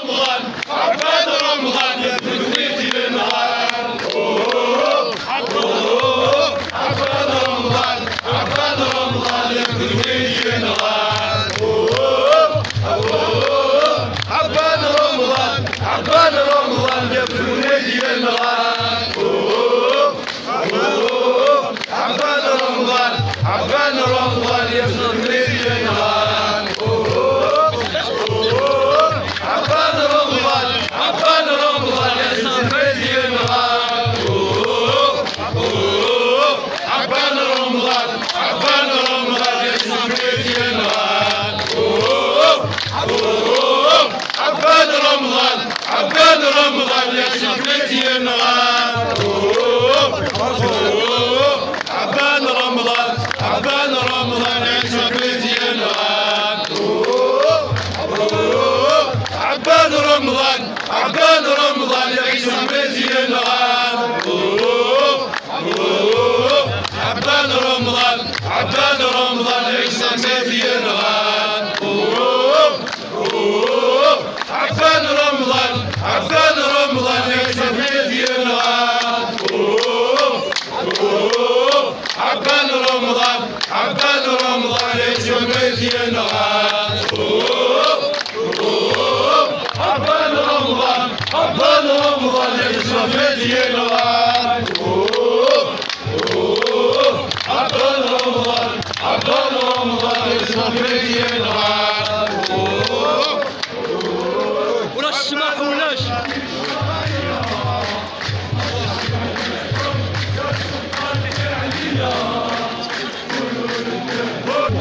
رمضان عباد رمضان يا تزويد ينغال عباد رمضان عباد رمضان يا تزويد ينغال عباد رمضان عباد رمضان يا تزويد ينغال عباد رمضان عباد رمضان يا تزويد ينغال عباد رمضان عباد رمضان يا تزويد ينغال عباد رمضان عباد رمضان يا تزويد ينغال عباد رمضان عباد رمضان يا تزويد ينغال عباد رمضان عباد رمضان يا تزويد ينغال عباد رمضان عباد رمضان يا تزويد ينغال عباد رمضان عباد رمضان يا تزويد ينغال عباد رمضان عباد رمضان يا تزويد ينغال عباد رمضان عباد رمضان يا تزويد ينغال عباد رمضان عباد رمضان يا تزويد ينغال عباد رمضان عباد رمضان يا تزويد ينغال ولا السماح ولاش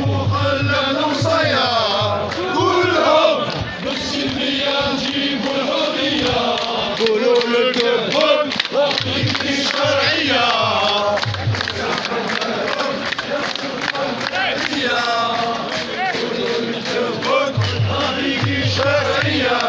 مخلل وصيار كلهم بالسلمية نجيبوا الحرية قولوا للكبر وقتك الشرعية قولوا للكبر وقتك الشرعية